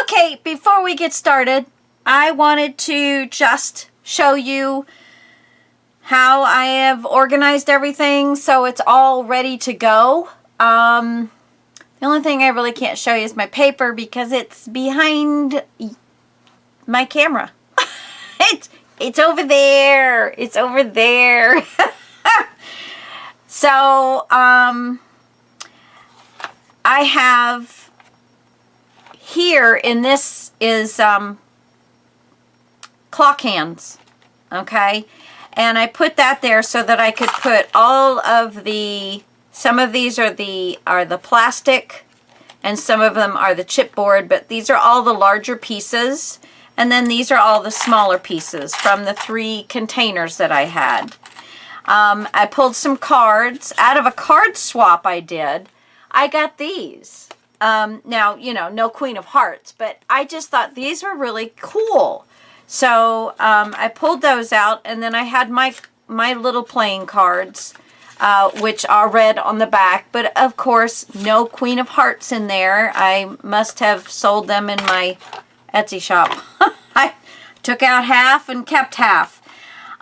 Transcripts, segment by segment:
Okay, before we get started, I wanted to just show you how I have organized everything so it's all ready to go. The only thing I really can't show you is my paper because it's behind my camera. It's over there. It's over there. So, I have here in this is clock hands, okay? And I put that there so that I could put all of the, some of these are the plastic and some of them are the chipboard, but these are all the larger pieces. And then these are all the smaller pieces from the 3 containers that I had. I pulled some cards. Out of a card swap I did, I got these. Now, you know, no Queen of Hearts, but I just thought these were really cool. So I pulled those out, and then I had my little playing cards, which are red on the back. But, of course, no Queen of Hearts in there. I must have sold them in my Etsy shop. I took out half and kept half.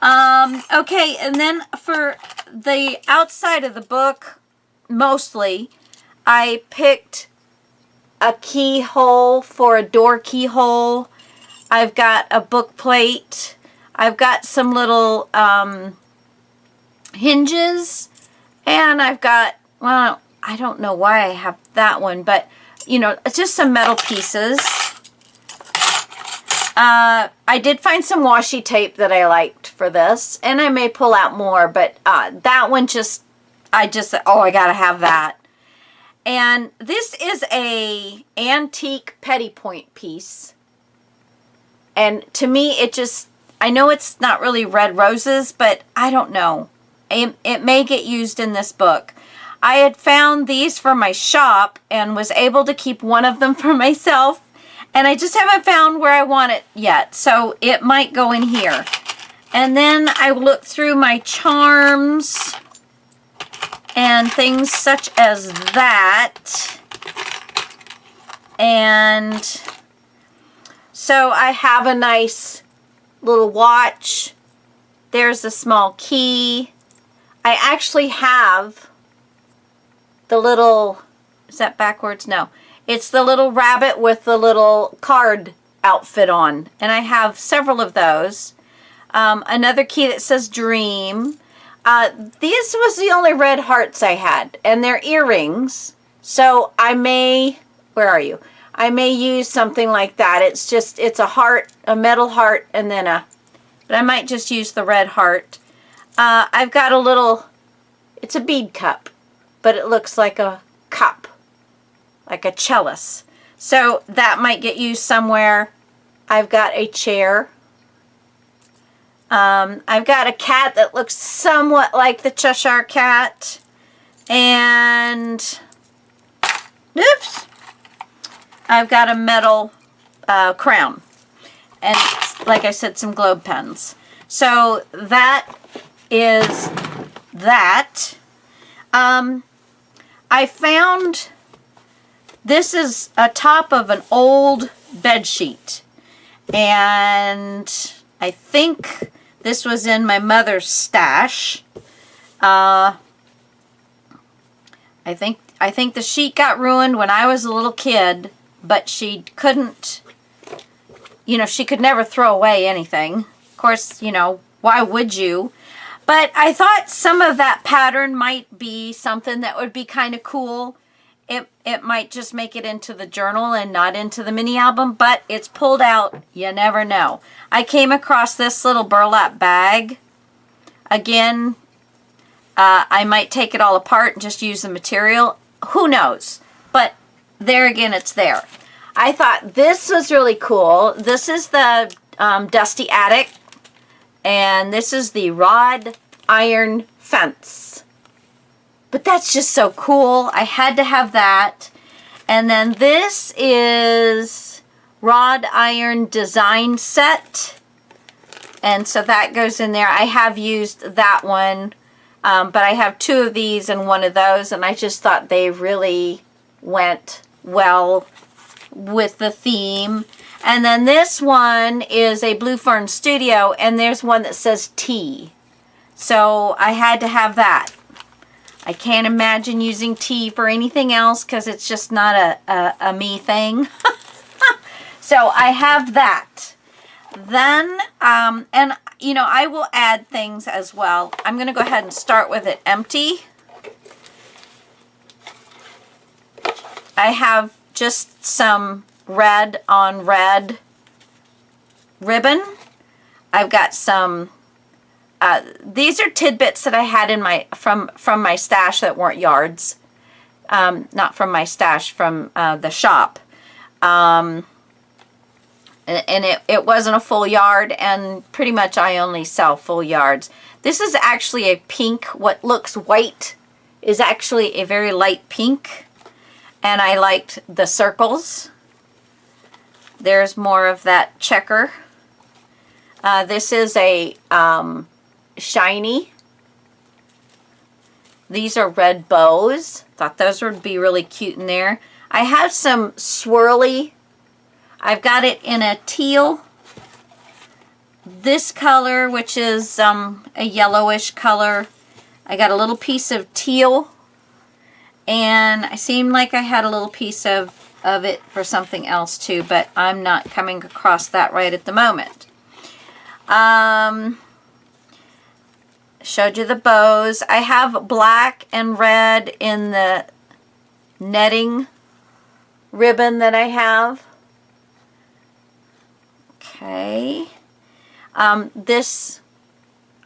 Okay, and then for the outside of the book, mostly, I picked a keyhole for a door keyhole. I've got a book plate. I've got some little hinges. And I've got, well, I don't know why I have that one, but, you know, it's just some metal pieces. I did find some washi tape that I liked for this, and I may pull out more, but that one I just said, oh, I gotta have that. And this is a antique petty point piece, and to me it just, I know it's not really red roses, but I don't know. It may get used in this book. I had found these for my shop and was able to keep one of them for myself. And I just haven't found where I want it yet. So it might go in here. And then I looked through my charms and things such as that. And so I have a nice little watch. There's a small key. I actually have the little, is that backwards? No. It's the little rabbit with the little card outfit on. And I have several of those. Another key that says Dream. This was the only red hearts I had. And they're earrings. So I may, where are you? I may use something like that. It's just, it's a heart, a metal heart, and then but I might just use the red heart. I've got a little, it's a bead cup. But it looks like a cup. Like a chalice. So that might get used somewhere. I've got a chair. I've got a cat that looks somewhat like the Cheshire Cat. And, oops, I've got a metal crown. And like I said, some globe pens. So that is that. I found, this is a top of an old bed sheet, and I think this was in my mother's stash. I think the sheet got ruined when I was a little kid, but she couldn't, you know, she could never throw away anything. Of course, you know, why would you? But I thought some of that pattern might be something that would be kind of cool. It might just make it into the journal and not into the mini album, but it's pulled out. You never know. I came across this little burlap bag. Again, I might take it all apart and just use the material. Who knows? But there again, it's there. I thought this was really cool. This is the Dusty Attic. And this is the wrought iron fence. But that's just so cool. I had to have that. And then this is wrought iron design set. And so that goes in there. I have used that one. But I have 2 of these and 1 of those. And I just thought they really went well with the theme. And then this one is a Blue Fern Studio, and there's one that says tea. So I had to have that. I can't imagine using tea for anything else because it's just not a me thing. So I have that. Then, and you know, I will add things as well. I'm going to go ahead and start with it empty. I have just some red on red ribbon. I've got some, these are tidbits that I had in my, from my stash that weren't yards. Not from my stash, from the shop. And it wasn't a full yard, and pretty much I only sell full yards. This is actually a pink. What looks white is actually a very light pink. And I liked the circles. There's more of that checker. This is a shiny. These are red bows. Thought those would be really cute in there. I have some swirly. I've got it in a teal. This color, which is a yellowish color. I got a little piece of teal. And I seemed like I had a little piece of it for something else too, but I'm not coming across that right at the moment. Showed you the bows. I have black and red in the netting ribbon that I have. Okay. This,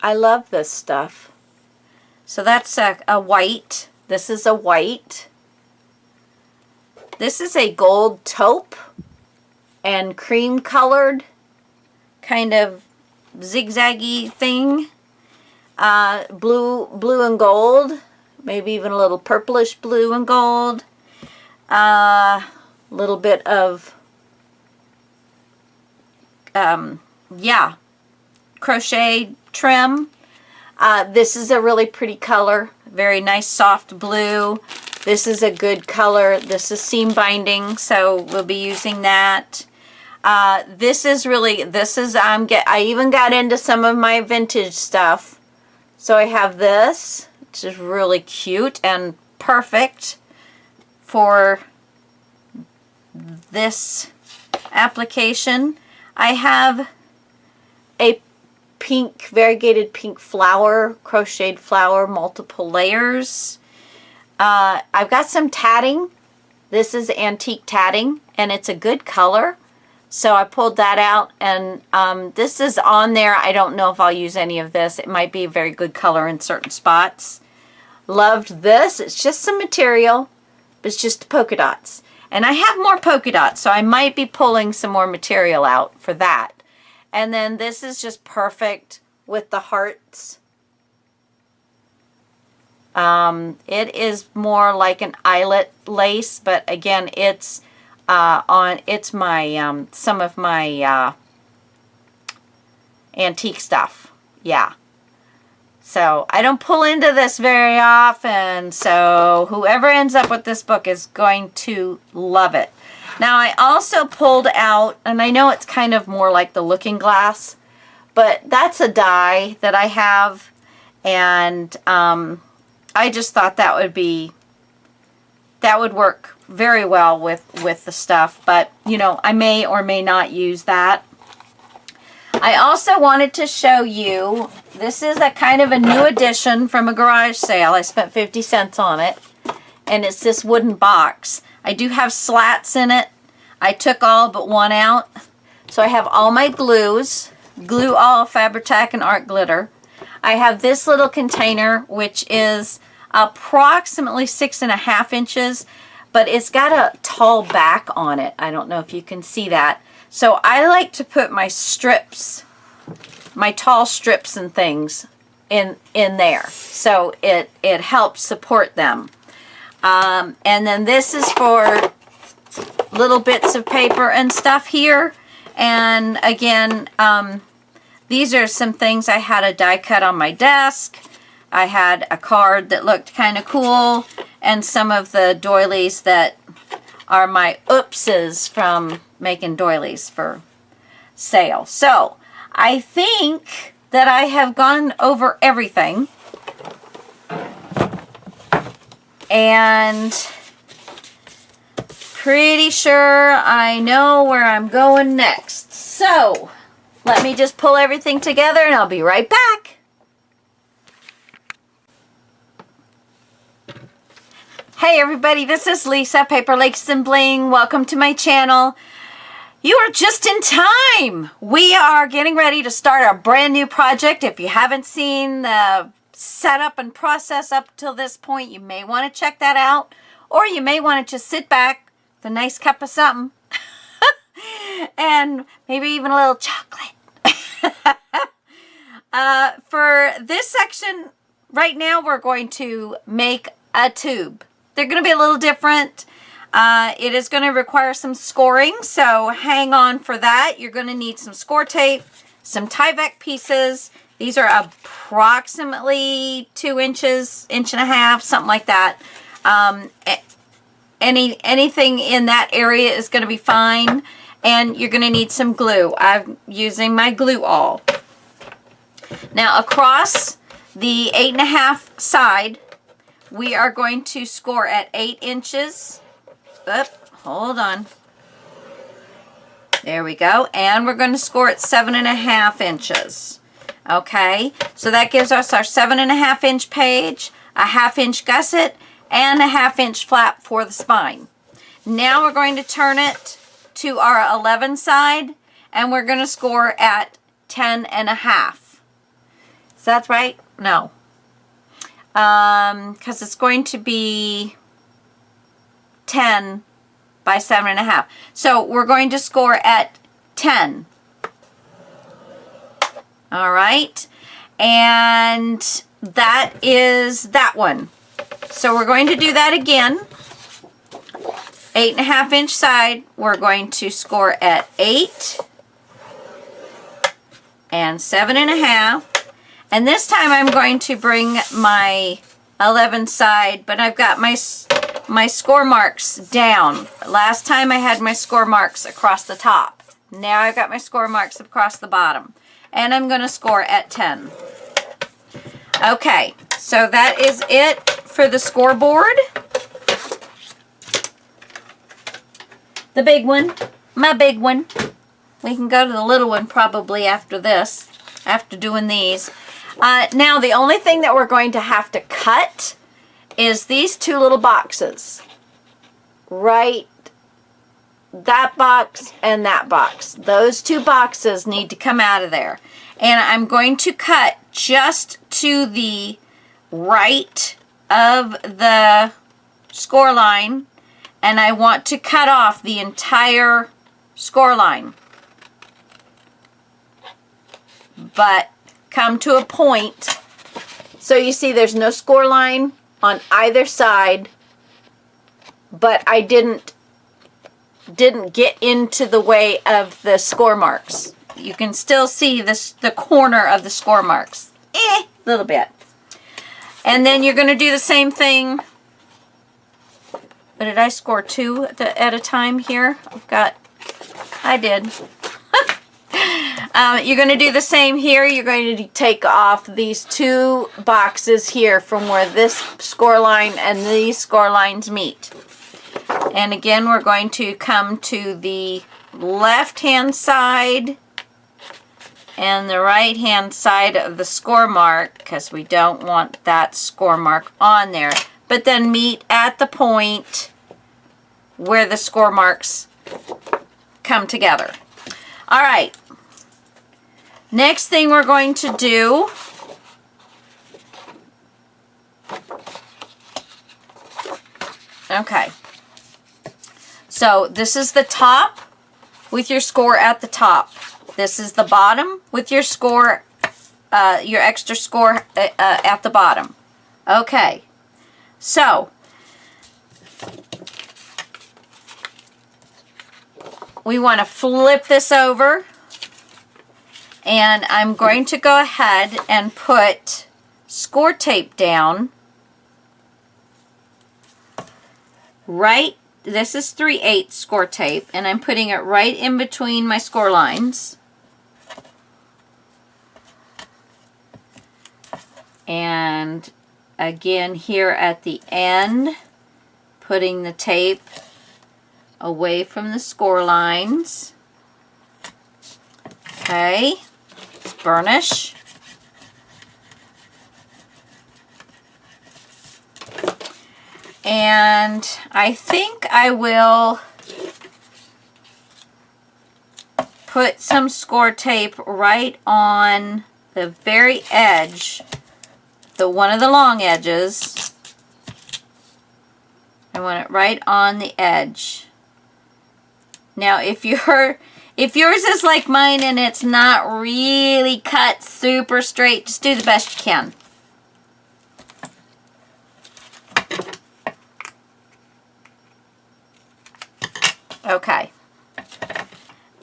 I love this stuff. So that's a white. This is a white. This is a gold taupe and cream colored kind of zigzaggy thing. Blue and gold. Maybe even a little purplish blue and gold. Little bit of, yeah, crochet trim. This is a really pretty color. Very nice soft blue. This is a good color. This is seam binding, so we'll be using that. This is really, I even got into some of my vintage stuff. So I have this, which is really cute and perfect for this application. I have a pink, variegated pink flower, crocheted flower, multiple layers. I've got some tatting. This is antique tatting, and it's a good color. So I pulled that out, and this is on there. I don't know if I'll use any of this. It might be a very good color in certain spots. Loved this. It's just some material, but it's just polka dots. And I have more polka dots, so I might be pulling some more material out for that. And then this is just perfect with the hearts. It is more like an eyelet lace, but again, it's my some of my antique stuff. Yeah. So I don't pull into this very often, so whoever ends up with this book is going to love it. Now I also pulled out, and I know it's kind of more like the Looking Glass, but that's a die that I have, and I just thought that would work very well with the stuff, but you know, I may or may not use that. I also wanted to show you, this is a kind of a new addition from a garage sale. I spent 50 cents on it, and it's this wooden box. I do have slats in it. I took all but one out. So I have all my glues, Glue All, Fabri-Tac, and Art Glitter. I have this little container, which is approximately 6.5 inches, but it's got a tall back on it. I don't know if you can see that. So I like to put my strips, my tall strips and things in there. So it helps support them. And then this is for little bits of paper and stuff here. And again, these are some things I had a die cut on my desk. I had a card that looked kind of cool, and some of the doilies that are my oopses from making doilies for sale. So I think that I have gone over everything, and pretty sure I know where I'm going next. So let me just pull everything together and I'll be right back. Hey everybody, this is Lisa, Paper Lakes and Bling. Welcome to my channel. You are just in time. We are getting ready to start a brand new project. If you haven't seen the setup and process up till this point, you may want to check that out. Or you may want to just sit back with a nice cup of something and maybe even a little chocolate. For this section, right now we're going to make a tube. They're going to be a little different. It is going to require some scoring, so hang on for that. You're going to need some score tape, some Tyvek pieces. These are approximately 2 inches, 1.5 inches, something like that. Anything in that area is going to be fine. And you're going to need some glue. I'm using my glue all. Now across the 8.5 side, we are going to score at 8 inches. Oop, hold on. There we go. And we're going to score at 7.5 inches. Okay, so that gives us our 7.5 inch page, a 1/2 inch gusset, and a 1/2 inch flap for the spine. Now we're going to turn it to our 11 side, and we're going to score at 10.5. Is that right? No. Because it's going to be 10 by 7.5. So we're going to score at 10. All right. And that is that one. So we're going to do that again. 8.5 inch side, we're going to score at 8 and 7.5. And this time I'm going to bring my 11 side, but I've got my score marks down. Last time I had my score marks across the top. Now I've got my score marks across the bottom. And I'm going to score at 10. Okay, so that is it for the scoreboard. The big one, my big one. We can go to the little one probably after this, after doing these. Now the only thing that we're going to have to cut is these 2 little boxes. Right, that box and that box. Those 2 boxes need to come out of there. And I'm going to cut just to the right of the score line. And I want to cut off the entire score line. But come to a point. So you see there's no score line on either side. But I didn't get into the way of the score marks. You can still see the corner of the score marks. A little bit. And then you're going to do the same thing. But did I score 2 at a time here? I did. You're going to do the same here. You're going to take off these 2 boxes here from where this score line and these score lines meet. And again, we're going to come to the left-hand side and the right-hand side of the score mark, because we don't want that score mark on there. But then meet at the point where the score marks come together. All right. Next thing we're going to do okay. So this is the top with your score at the top. This is the bottom with your score, your extra score at the bottom. Okay. So we want to flip this over, and I'm going to go ahead and put score tape down right this is 3/8 score tape, and I'm putting it right in between my score lines. And again here at the end, putting the tape away from the score lines. Okay, let's burnish. And I think I will put some score tape right on the very edge, one of the long edges. I want it right on the edge. Now, if yours is like mine and it's not really cut super straight, just do the best you can. Okay.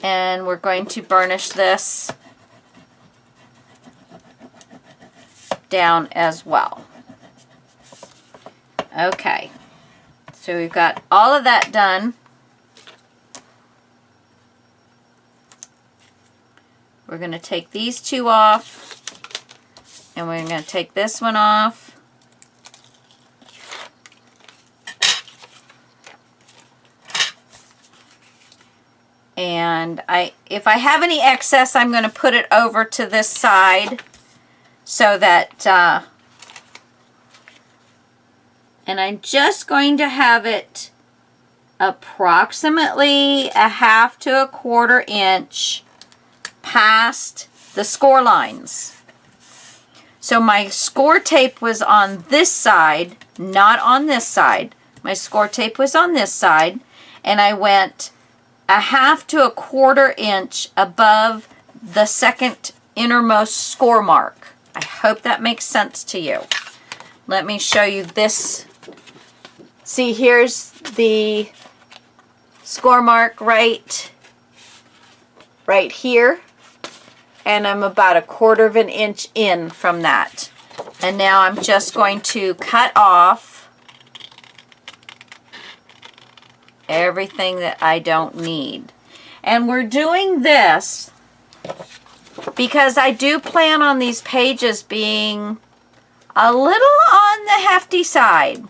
And we're going to burnish this down as well. Okay. So we've got all of that done. We're going to take these two off, and we're going to take this one off. And if I have any excess, I'm going to put it over to this side so that, and I'm just going to have it approximately 1/2 to 1/4 inch past the score lines. So my score tape was on this side, not on this side. My score tape was on this side, and I went 1/2 to 1/4 inch above the second innermost score mark. I hope that makes sense to you. Let me show you this. See, here's the score mark right here, and I'm about 1/4 of an inch in from that. And now I'm just going to cut off everything that I don't need. And we're doing this because I do plan on these pages being a little on the hefty side.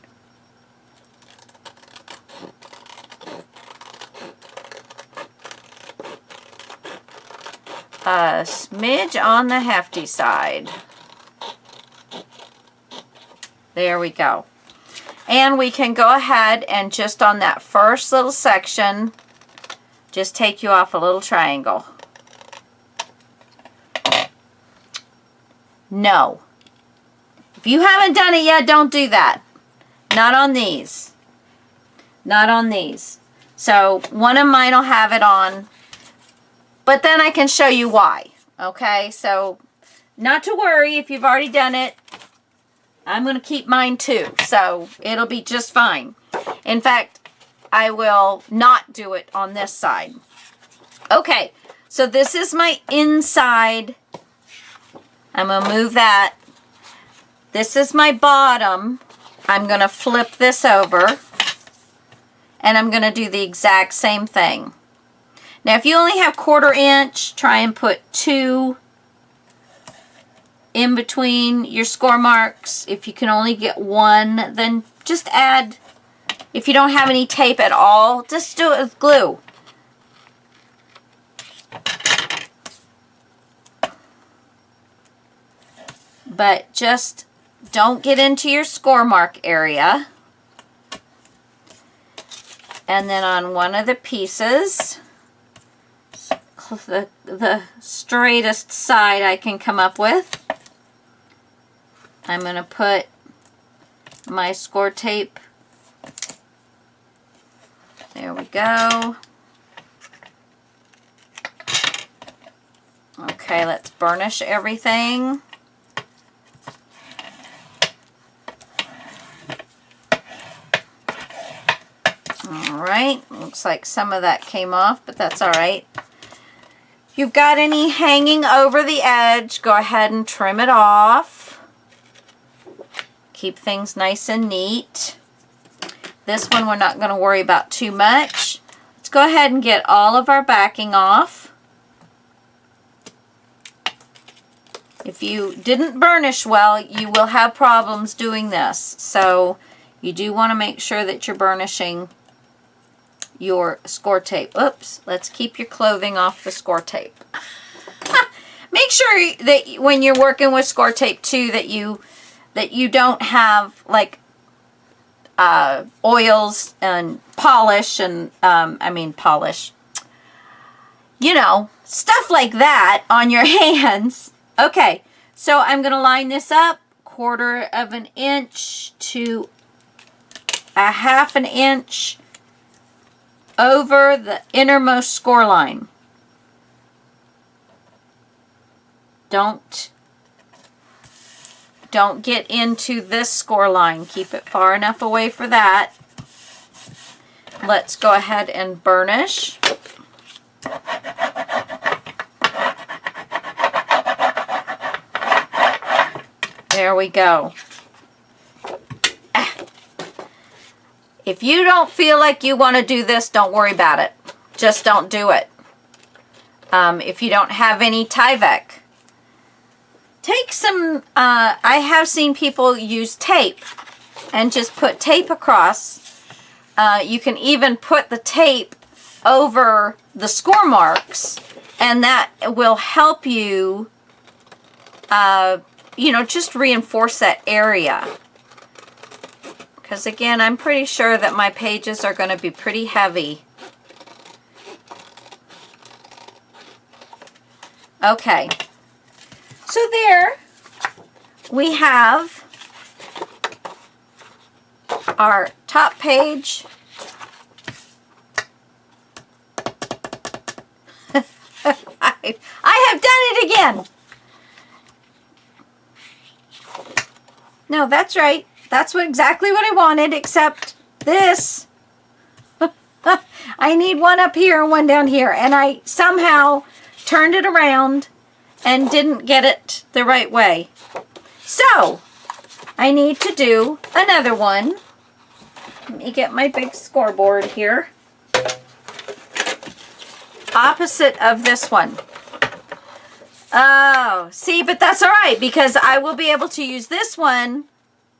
A smidge on the hefty side. There we go. And we can go ahead and just on that first little section, just take you off a little triangle. No. If you haven't done it yet, don't do that. Not on these. Not on these. So one of mine will have it on, but then I can show you why. Okay, so not to worry if you've already done it. I'm going to keep mine too, so it'll be just fine. In fact, I will not do it on this side. Okay, so this is my inside. I'm going to move that. This is my bottom. I'm going to flip this over, and I'm going to do the exact same thing. Now, if you only have 1/4 inch, try and put 2 in between your score marks. If you can only get 1, then just add. If you don't have any tape at all, just do it with glue. But just don't get into your score mark area. And then on one of the pieces, the straightest side I can come up with, I'm going to put my score tape. There we go. Okay, let's burnish everything. All right, looks like some of that came off, but that's all right. If you've got any hanging over the edge, go ahead and trim it off. Keep things nice and neat. This one we're not going to worry about too much. Let's go ahead and get all of our backing off. If you didn't burnish well, you will have problems doing this. So you do want to make sure that you're burnishing your score tape. Oops, let's keep your clothing off the score tape. Make sure that when you're working with score tape too, that you don't have like oils and polish and polish, you know, stuff like that on your hands. Okay, so I'm going to line this up 1/4 inch to 1/2 inch over the innermost score line. Don't get into this score line. Keep it far enough away for that. Let's go ahead and burnish. There we go. If you don't feel like you want to do this, don't worry about it. Just don't do it. If you don't have any Tyvek, take some, I have seen people use tape and just put tape across. You can even put the tape over the score marks, and that will help you, you know, just reinforce that area. Because again, I'm pretty sure that my pages are going to be pretty heavy. Okay. So there we have our top page. I have done it again. No, that's right. That's exactly what I wanted, except this. I need one up here and one down here. And I somehow turned it around and didn't get it the right way. So, I need to do another one. Let me get my big scoreboard here. Opposite of this one. Oh, see, but that's all right, because I will be able to use this one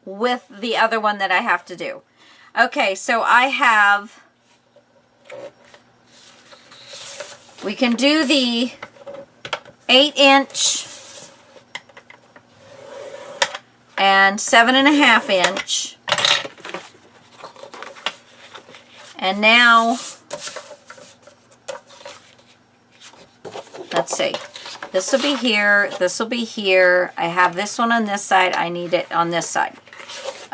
with the other one that I have to do. Okay, so I have, we can do the 8-inch and 7.5 inch. And now, let's see. This will be here. This will be here. I have this one on this side. I need it on this side.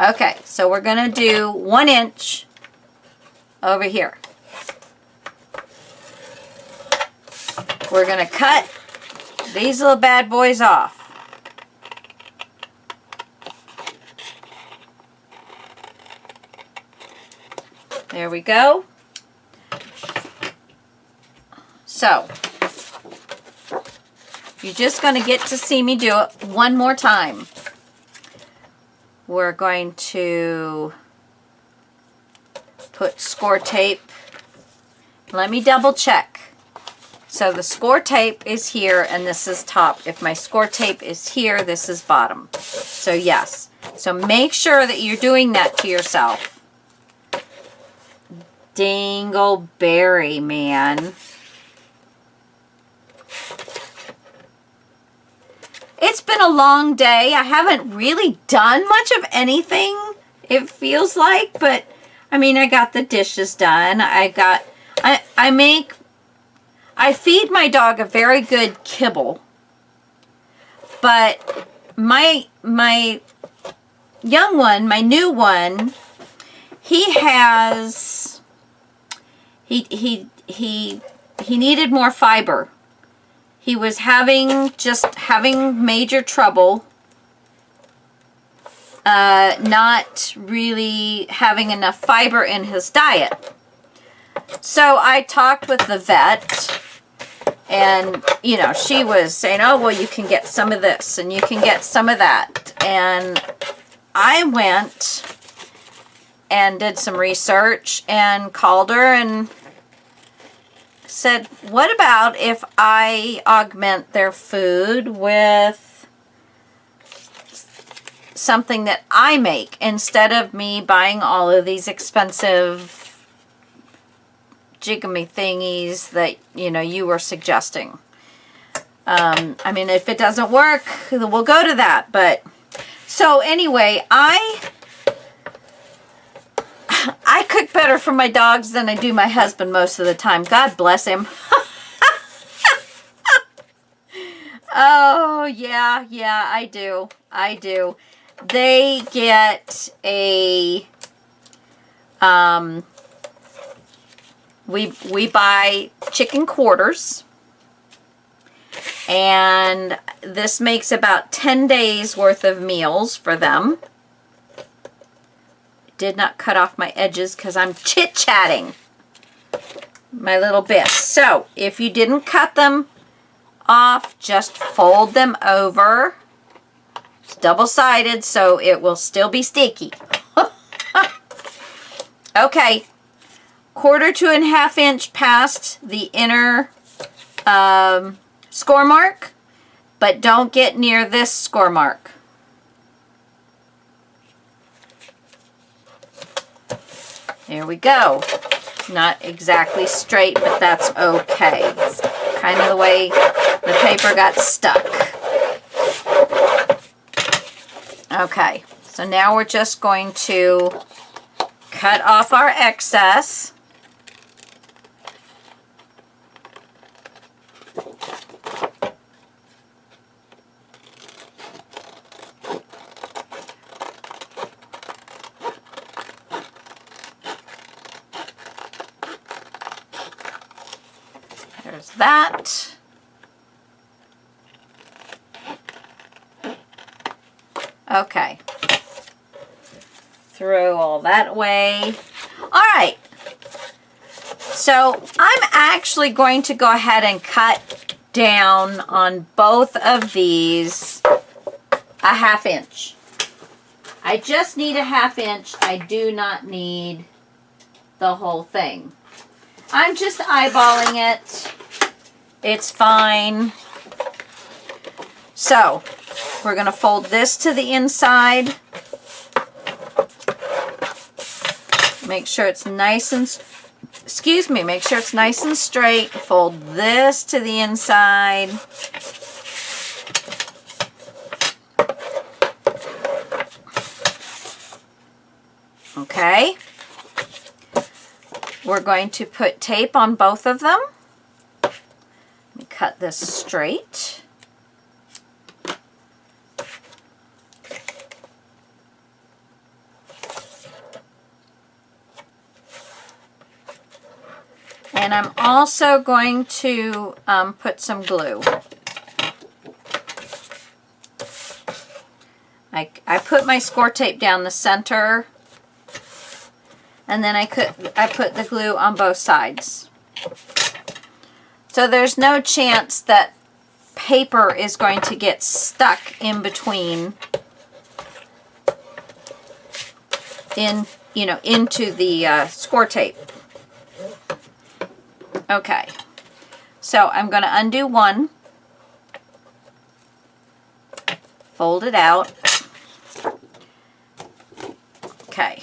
Okay, so we're going to do 1 inch over here. We're going to cut these little bad boys off. There we go. So, you're just going to get to see me do it one more time. We're going to put score tape. Let me double check. So the score tape is here and this is top. If my score tape is here, this is bottom. So yes. So make sure that you're doing that to yourself. Dingleberry, man. It's been a long day. I haven't really done much of anything, it feels like, but I mean, I got the dishes done. I feed my dog a very good kibble, but my young one, my new one, he needed more fiber. He was having major trouble, not really having enough fiber in his diet. So I talked with the vet, and, you know, she was saying, oh, well, you can get some of this, and you can get some of that. And I went and did some research and called her and said, what about if I augment their food with something that I make instead of me buying all of these expensive jigamy thingies that, you know, you were suggesting. I mean, if it doesn't work, we'll go to that. But so anyway, I cook better for my dogs than I do my husband most of the time. God bless him. Oh, yeah, I do. They get a, we buy chicken quarters, and this makes about 10 days worth of meals for them. Did not cut off my edges because I'm chit-chatting my little bits. So if you didn't cut them off, just fold them over. It's double-sided, so it will still be sticky. Okay, 1/4 to 1/2 inch past the inner score mark, but don't get near this score mark. There we go. Not exactly straight, but that's okay. It's kind of the way the paper got stuck. Okay, so now we're just going to cut off our excess. There's that. Okay. Throw all that away. All right. So I'm actually going to go ahead and cut down on both of these a 1/2 inch. I just need a 1/2 inch. I do not need the whole thing. I'm just eyeballing it. It's fine. So we're going to fold this to the inside. Make sure it's nice and, make sure it's nice and straight. Fold this to the inside. Okay. We're going to put tape on both of them. Let me cut this straight. And I'm also going to put some glue. I put my score tape down the center, and then I put the glue on both sides. So there's no chance that paper is going to get stuck in between into the score tape. Okay, so I'm going to undo one, fold it out. Okay,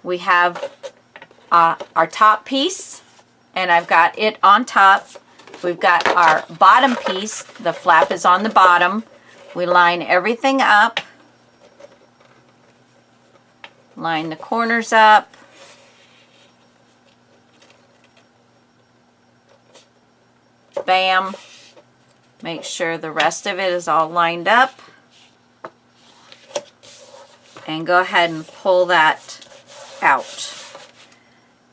we have our top piece, and I've got it on top. We've got our bottom piece, the flap is on the bottom. We line everything up, line the corners up. Bam. Make sure the rest of it is all lined up. And go ahead and pull that out.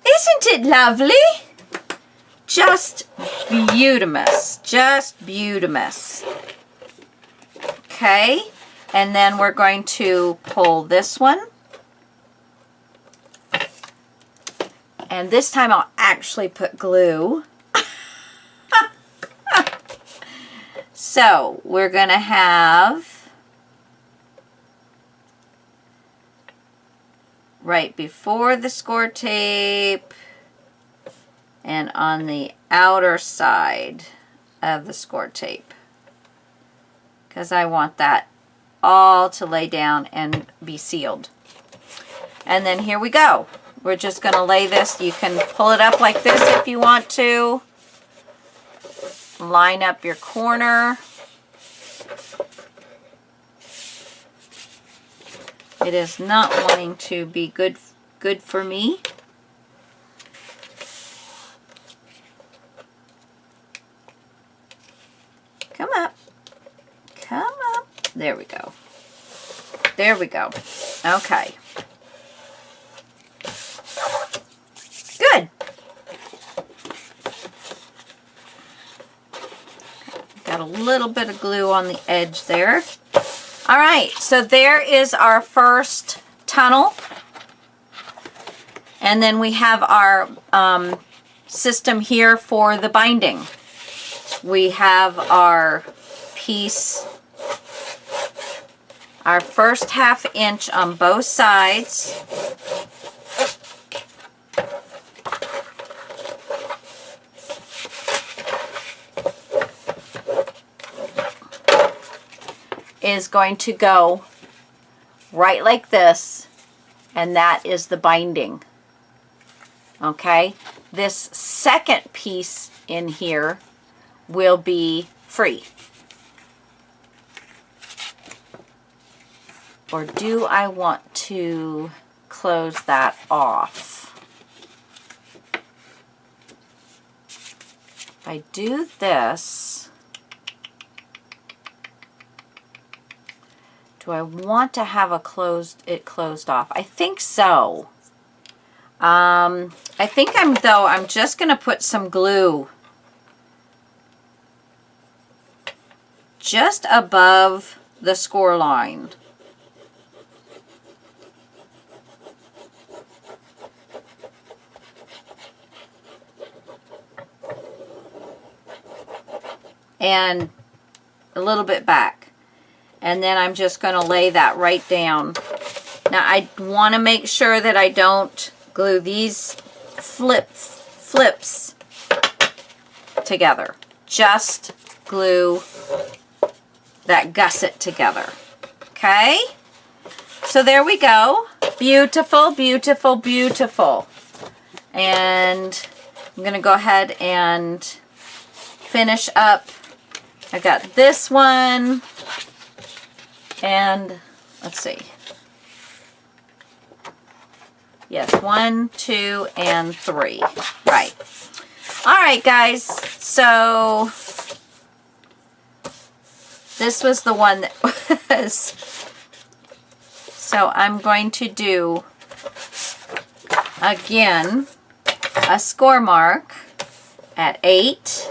Isn't it lovely? Just beautimous. Just beautimous. Okay. And then we're going to pull this one. And this time I'll actually put glue. So we're going to have right before the score tape and on the outer side of the score tape, because I want that all to lay down and be sealed. And then here we go. We're just going to lay this. You can pull it up like this if you want to. Line up your corner. It is not wanting to be good for me. Come up. Come up. There we go. There we go. Okay. Good. Got a little bit of glue on the edge there. All right, so there is our first tunnel. And then we have our system here for the binding. We have our piece, our first 1/2 inch on both sides. Is going to go right like this, and that is the binding. Okay, this second piece in here will be free. Or do I want to close that off? If I do this, do I want to have it closed off? I think so. I think I'm just going to put some glue just above the score line. And a little bit back. And then I'm just going to lay that right down. Now I want to make sure that I don't glue these flips together. Just glue that gusset together. Okay? So there we go. Beautiful, beautiful, beautiful. And I'm going to go ahead and finish up. I got this one. And let's see. Yes, 1, 2, and 3. Right. All right, guys. So this was the one that was. So I'm going to do, again, a score mark at 8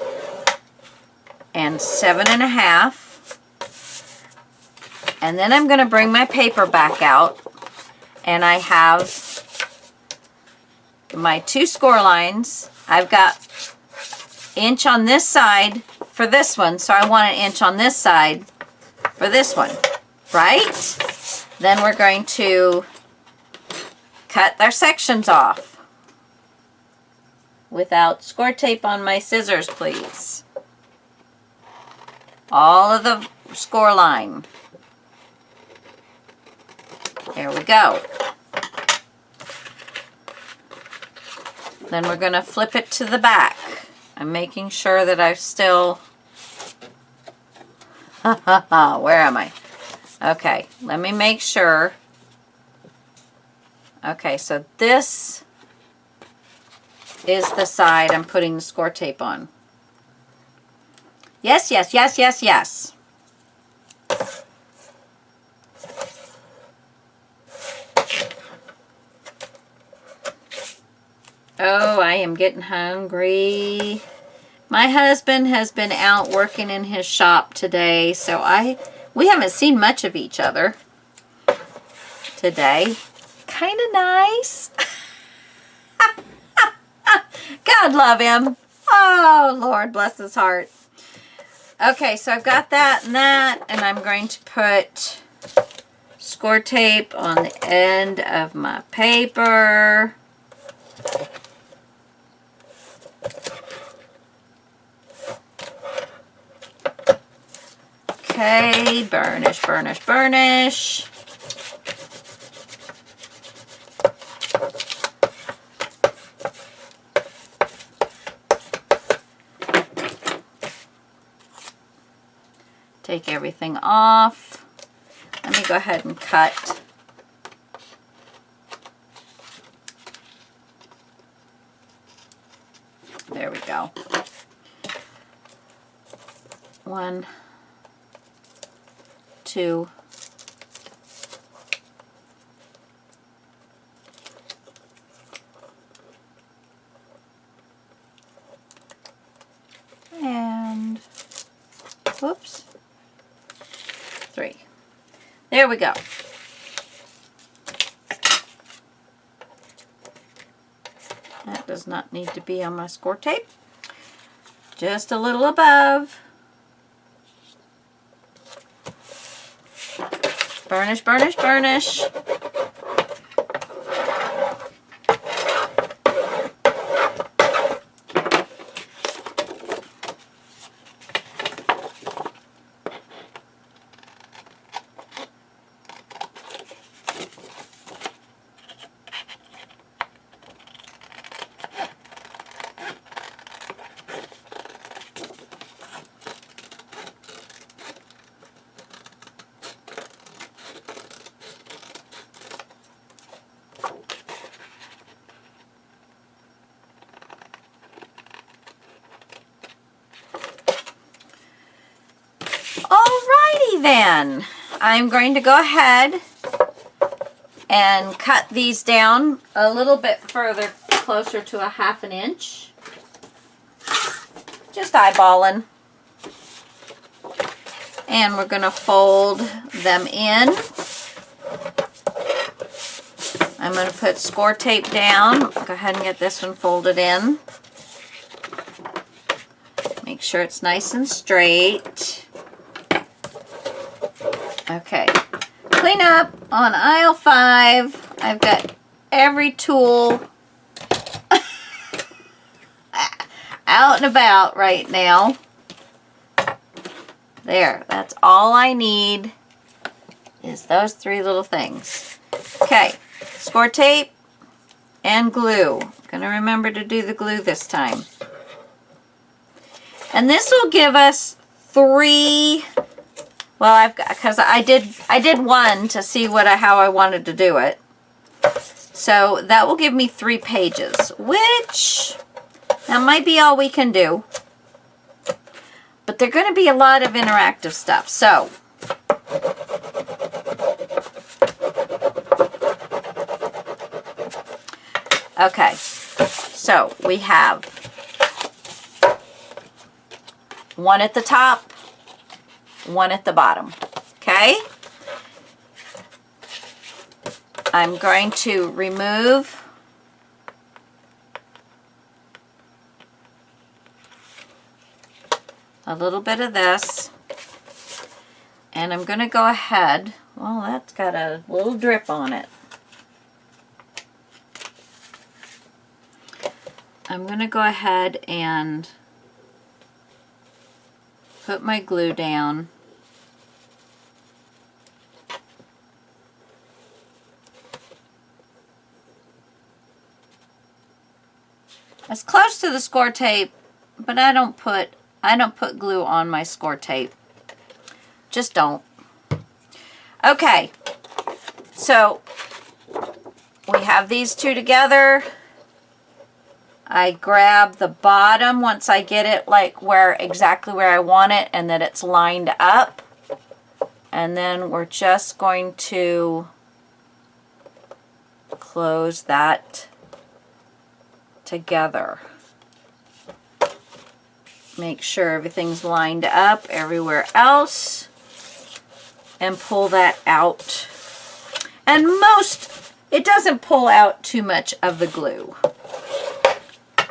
and 7.5. And then I'm going to bring my paper back out, and I have my 2 score lines. I've got inch on this side for this one, so I want an inch on this side for this one, right? Then we're going to cut their sections off. Without score tape on my scissors, please. All of the score line. There we go. Then we're going to flip it to the back. I'm making sure that I've still... Where am I? Okay, let me make sure. Okay, so this is the side I'm putting the score tape on. Yes, yes, yes, yes, yes. Oh, I am getting hungry. My husband has been out working in his shop today, so we haven't seen much of each other today. Kind of nice. God love him. Oh, Lord, bless his heart. Okay, so I've got that, and I'm going to put score tape on the end of my paper. Okay, burnish, burnish, burnish. Take everything off. Let me go ahead and cut. There we go. 1, 2, and whoops, 3. There we go. That does not need to be on my score tape. Just a little above. Burnish, burnish, burnish. Alrighty then, I'm going to go ahead and cut these down a little bit further, closer to a 1/2 inch. Just eyeballing. And we're going to fold them in. I'm going to put score tape down. Go ahead and get this one folded in. Make sure it's nice and straight. Okay, clean up on aisle 5. I've got every tool out and about right now. There, that's all I need is those 3 little things. Okay, score tape and glue. Gonna remember to do the glue this time. And this will give us 3. Well, I've got, because I did 1 to see how I wanted to do it. So that will give me 3 pages, which that might be all we can do. But they're going to be a lot of interactive stuff. So okay, so we have 1 at the top, 1 at the bottom. Okay, I'm going to remove a little bit of this, and I'm going to go ahead, well, that's got a little drip on it. I'm going to go ahead and put my glue down. As close to the score tape, but I don't put glue on my score tape. Just don't. Okay, so we have these 2 together. I grab the bottom once I get it like exactly where I want it and that it's lined up. And then we're just going to close that together. Make sure everything's lined up everywhere else and pull that out. And it doesn't pull out too much of the glue.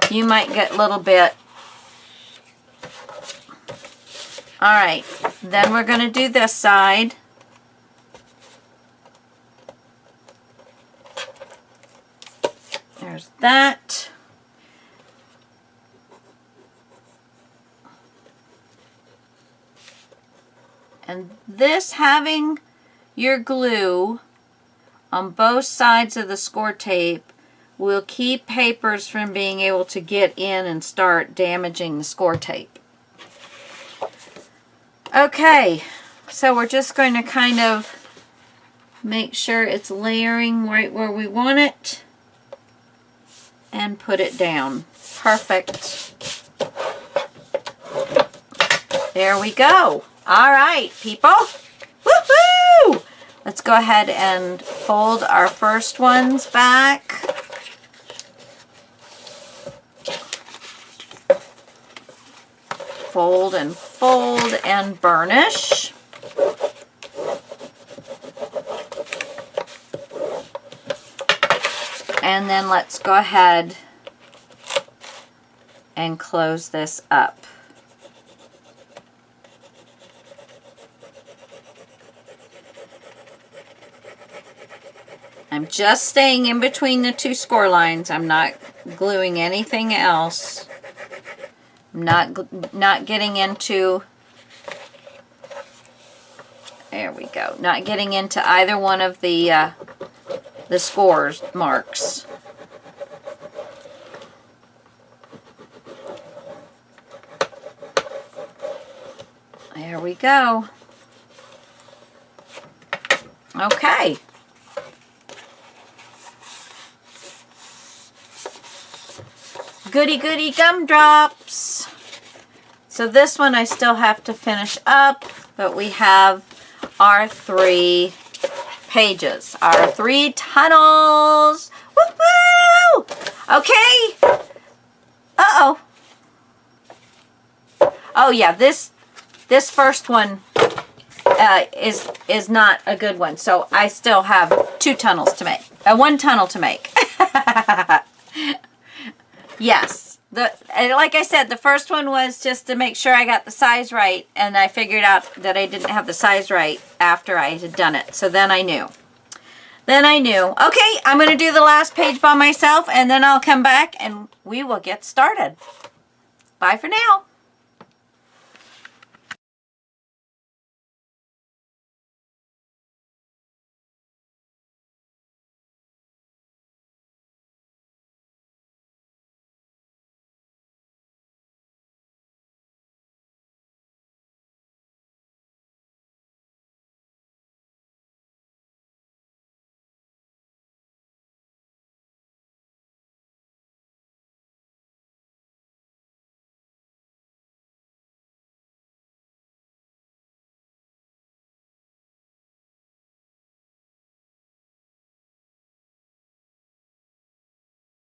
You might get a little bit. All right, then we're going to do this side. There's that. And this, having your glue on both sides of the score tape, will keep papers from being able to get in and start damaging the score tape. Okay, so we're just going to kind of make sure it's layering right where we want it and put it down. Perfect. There we go. All right, people. Woohoo! Let's go ahead and fold our first ones back. Fold and fold and burnish. And then let's go ahead and close this up. I'm just staying in between the two score lines. I'm not gluing anything else. I'm not getting into, there we go, not getting into either one of the scores marks. There we go. Okay. Goody goody gumdrops. So this one I still have to finish up, but we have our 3 pages, our 3 tunnels. Woo-hoo! Okay. Uh-oh. Oh yeah, this first one is not a good one. So I still have 2 tunnels to make. 1 tunnel to make. Yes, like I said, the first one was just to make sure I got the size right, and I figured out that I didn't have the size right after I had done it. So then I knew. Okay, I'm going to do the last page by myself, and then I'll come back and we will get started. Bye for now.